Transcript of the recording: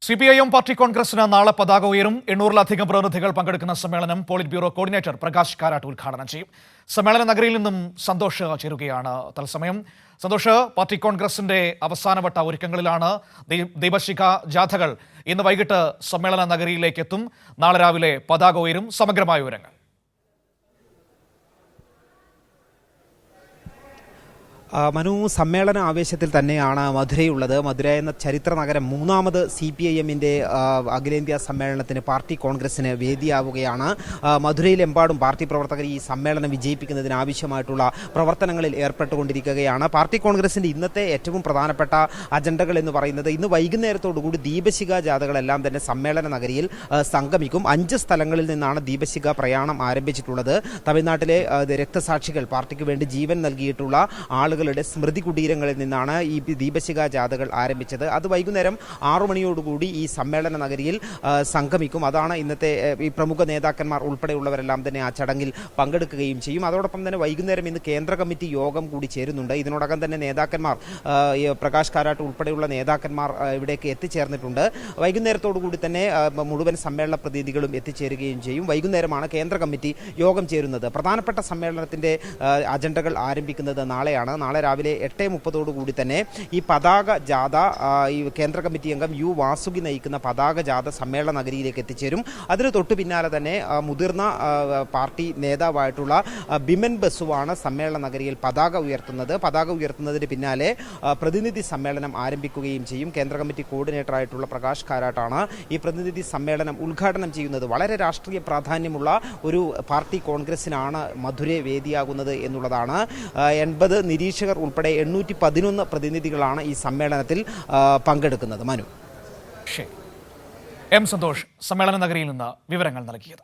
CPIM party കോൺഗ്രസിന് നാളെ പതാക ഉയരും. 800-ലധികം പ്രതിനിധികൾ പങ്കെടുക്കുന്ന സമ്മേളനം polit bureau coordinator Prakash Karat ഉദ്ഘാടനം ചെയ്യും. സമ്മേളന നഗരിയിൽ നിന്നും സന്തോഷ് ചേരുകയാണ് തത്സമയം. സന്തോഷ്, പാർട്ടി കോൺഗ്രസിന്റെ അവസാനവട്ട ഒരുക്കങ്ങളിലാണ്. ദീപശിഖ ജാഥകൾ ഇന്ന് വൈകിട്ട് സമ്മേളന നഗരിയിലേക്ക് എത്തും. നാളെ രാവിലെ പതാക ഉയരും. സമഗ്രമായ വിവരങ്ങൾ. മനു, സമ്മേളന ആവേശത്തിൽ തന്നെയാണ് മധുരയുള്ളത്. മധുര എന്ന ചരിത്ര നഗരം മൂന്നാമത് CPIM-ന്റെ അഖിലേന്ത്യാ സമ്മേളനത്തിന് പാർട്ടി കോൺഗ്രസിന് വേദിയാവുകയാണ്. മധുരയിലെമ്പാടും പാർട്ടി പ്രവർത്തകർ ഈ സമ്മേളനം വിജയിപ്പിക്കുന്നതിന് ആവശ്യമായിട്ടുള്ള പ്രവർത്തനങ്ങളിൽ ഏർപ്പെട്ടുകൊണ്ടിരിക്കുകയാണ്. പാർട്ടി കോൺഗ്രസിന്റെ ഇന്നത്തെ ഏറ്റവും പ്രധാനപ്പെട്ട അജണ്ടകൾ എന്ന് പറയുന്നത് ഇന്ന് വൈകുന്നേരത്തോടുകൂടി ദീപശിഖ ജാഥകളെല്ലാം തന്നെ സമ്മേളന നഗരിയിൽ സംഗമിക്കും. 5 സ്ഥലങ്ങളിൽ നിന്നാണ് ദീപശിഖ പ്രയാണം ആരംഭിച്ചിട്ടുള്ളത്. തമിഴ്നാട്ടിലെ രക്തസാക്ഷികൾ, പാർട്ടിക്ക് വേണ്ടി ജീവൻ നൽകിയിട്ടുള്ള ആളുകളുടെ സ്മൃതി കുടീരങ്ങളിൽ നിന്നാണ് ഈ ദീപശിഖ ജാഥകൾ ആരംഭിച്ചത്. അത് വൈകുന്നേരം 6 മണിയോടുകൂടി ഈ സമ്മേളന നഗരിയിൽ സംഗമിക്കും. അതാണ് ഇന്നത്തെ ഈ പ്രമുഖ നേതാക്കന്മാർ ഉൾപ്പെടെയുള്ളവരെല്ലാം തന്നെ ആ ചടങ്ങിൽ പങ്കെടുക്കുകയും ചെയ്യും. അതോടൊപ്പം തന്നെ വൈകുന്നേരം ഇന്ന് കേന്ദ്ര കമ്മിറ്റി യോഗം കൂടി ചേരുന്നുണ്ട്. ഇതിനോടകം തന്നെ നേതാക്കന്മാർ, പ്രകാശ് കാരാട്ട് ഉൾപ്പെടെയുള്ള നേതാക്കന്മാർ ഇവിടേക്ക് എത്തിച്ചേർന്നിട്ടുണ്ട്. വൈകുന്നേരത്തോടുകൂടി തന്നെ മുഴുവൻ സമ്മേളന പ്രതിനിധികളും എത്തിച്ചേരുകയും ചെയ്യും. വൈകുന്നേരമാണ് കേന്ദ്ര കമ്മിറ്റി യോഗം ചേരുന്നത്. പ്രധാനപ്പെട്ട സമ്മേളനത്തിന്റെ അജണ്ടകൾ ആരംഭിക്കുന്നത് നാളെയാണ്. നാളെ രാവിലെ 8:30 തന്നെ ഈ പതാക ജാഥ, ഈ കേന്ദ്ര കമ്മിറ്റി അംഗം U വാസുകി നയിക്കുന്ന പതാക ജാഥ സമ്മേളന നഗരിയിലേക്ക് എത്തിച്ചേരും. അതിന് തൊട്ടു പിന്നാലെ തന്നെ മുതിർന്ന പാർട്ടി നേതാവായിട്ടുള്ള ബിമൻ ബസുവാണ് സമ്മേളന നഗരിയിൽ പതാക ഉയർത്തുന്നത്. പതാക ഉയർത്തുന്നതിന് പിന്നാലെ പ്രതിനിധി സമ്മേളനം ആരംഭിക്കുകയും ചെയ്യും. കേന്ദ്ര കമ്മിറ്റി കോർഡിനേറ്ററായിട്ടുള്ള പ്രകാശ് കാരാട്ടാണ് ഈ പ്രതിനിധി സമ്മേളനം ഉദ്ഘാടനം ചെയ്യുന്നത്. വളരെ രാഷ്ട്രീയ പ്രാധാന്യമുള്ള ഒരു പാർട്ടി കോൺഗ്രസിനാണ് മധുര വേദിയാകുന്നത് എന്നുള്ളതാണ്. 80 നിരീക്ഷകർ ഉൾപ്പെടെ 811 പ്രതിനിധികളാണ് ഈ സമ്മേളനത്തിൽ പങ്കെടുക്കുന്നത്. മനു. സന്തോഷ് സമ്മേളന നഗരിയിൽ നിന്ന് വിവരങ്ങൾ നൽകിയത്.